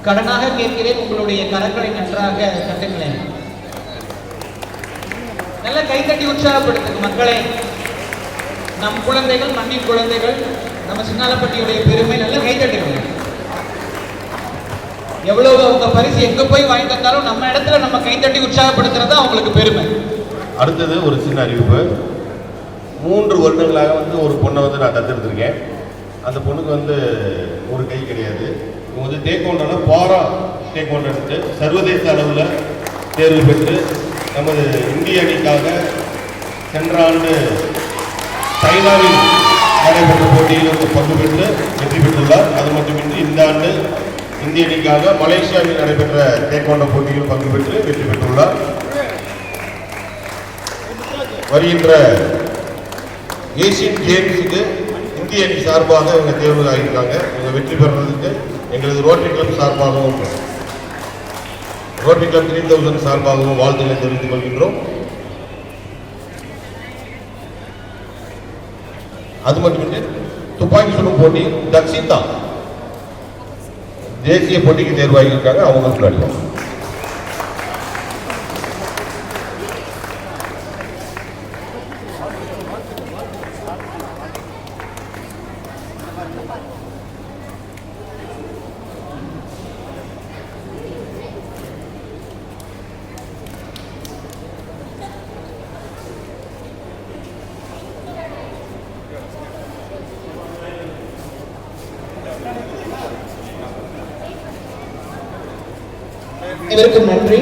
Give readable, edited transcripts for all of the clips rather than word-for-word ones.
கடனாக கேட்கிறேன், உங்களுடைய கரங்களை நன்றாக தட்டுங்களேன். நல்ல கைத்தட்டி உற்சாகப்படுத்துங்க மக்களை. நம் குழந்தைகள், மண்ணின் குழந்தைகள், நம்ம சின்னாலப்பட்டியுடைய பெருமை. நல்ல கைத்தட்டுங்க. எவ்வளவு அவங்க பரிசு எங்க போய் வாங்கிட்டு வந்தாலும் நம்ம இடத்துல நம்ம கைத்தட்டி உற்சாகப்படுத்துறது அவங்களுக்கு பெருமை. அடுத்தது ஒரு சின்ன அறிவிப்பு. 3 வருடங்களாக ஒரு பொண்ணை நான் தத்தெடுத்திருக்கேன். அந்த பொண்ணுக்கு ஒரு கை கிடையாது. இவங்க டேக்வாண்டோல பாரா டேக்வாண்டோ எடுத்து சர்வதேச அளவில் தேர்வு பெற்று நமது இந்திய அணிக்காக சென்ற ஆண்டு சைனாவில் நடைபெற்ற போட்டியில் பங்கு பெற்று வெற்றி பெற்றுள்ளார். அது மட்டுமின்றி இந்த ஆண்டு இந்திய அணிக்காக மலேசியாவில் நடைபெற்ற டேக்வாண்டோ போட்டியில் பங்கு பெற்று வெற்றி பெற்றுள்ளார். வருகின்ற ஏசியன் கேம்ஸுக்கு இந்திய அணி சார்பாக இவங்க தேர்வு ஆகியிருக்காங்க. இவங்க வெற்றி பெறுறதுக்கு எங்களது ரோட்டரி கிளப் சார்பாகவும் ரோட்டரி கிளப் 3000 சார்பாகவும் வாழ்த்துக்களை தெரிவித்துக் கொள்கின்றோம். அது மட்டுமின்றி துப்பாக்கி சுடும் போட்டி தக்ஷிதா தேசிய போட்டிக்கு தேர்வாகியிருக்காங்க. அவங்க விளையாடுவாங்க. அனைவருக்கும் நன்றி.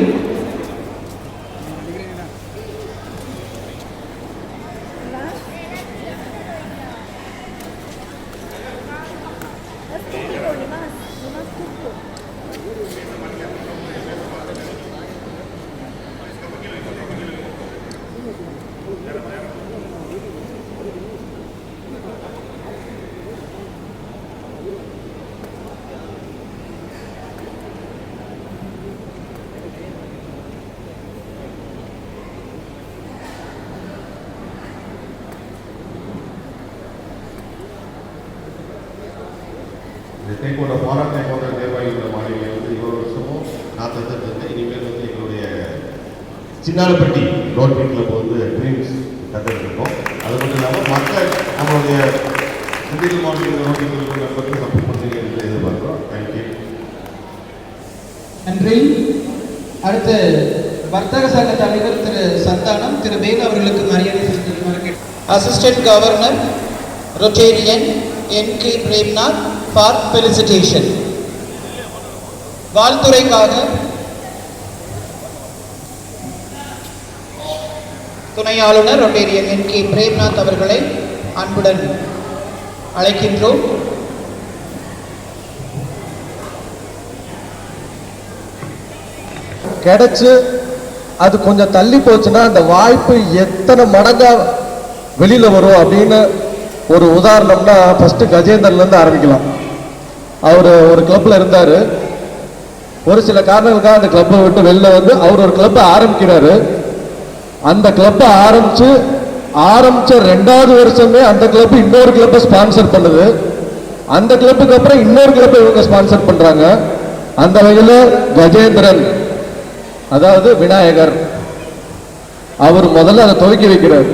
டேக்வாண்டோ பாரா டேக்வாண்டோ தேர்வாகியுள்ள மாணவியை இவ்வளோ வருஷமும் நான் தத்தெடுத்திருக்கேன். இனிமேல் எங்களுடைய சின்னாலப்பட்டி ரோட்டரி கிளப் ட்ரீம்ஸ் தத்தெடுத்திருக்கோம். அது மட்டும் இல்லாமல் மக்கள் நம்மளுடைய திண்டுக்கல் மாவட்டத்தில் ரோட்டரி கிளப் நண்பர்கள் சப்போர்ட் பண்ணுறீங்க என்று எதிர்பார்க்கிறோம். தேங்க்யூ. நன்றி. அடுத்து வர்த்தக சங்க தலைவர் திரு சந்தானம், திரு வேலு அவர்களுக்கு மரியாதை செலுத்துமாறு. Assistant governor Rotarian N K. Premnath for felicitation. வாழ்த்துறைக்காக துணை ஆளுநர் ரொட்டேரியன் என்.கே. பிரேம்நாத் அவர்களை அன்புடன் அழைக்கின்றோம். கிடைச்சு அது கொஞ்சம் தள்ளி போச்சுன்னா அந்த வாய்ப்பு எத்தனை மடங்கா வெளியில வரும் அப்படின்னு ஒரு உதாரணம்னா ஃபர்ஸ்ட் கஜேந்திரன்லேருந்து ஆரம்பிக்கலாம். அவர் ஒரு கிளப்ல இருந்தார். ஒரு சில காரணங்களுக்காக அந்த கிளப்பை விட்டு வெளில அவர் ஒரு கிளப்பை ஆரம்பிக்கிறாரு. அந்த கிளப்பை ஆரம்பிச்ச 2வது வருஷமே அந்த கிளப் இன்னொரு கிளப்பை ஸ்பான்சர் பண்ணுது. அந்த கிளப்புக்கு அப்புறம் இன்னொரு கிளப்பை இவங்க ஸ்பான்சர் பண்றாங்க. அந்த வகையில் கஜேந்திரன், அதாவது விநாயகர், அவர் முதல்ல அதை துவக்கி வைக்கிறார்.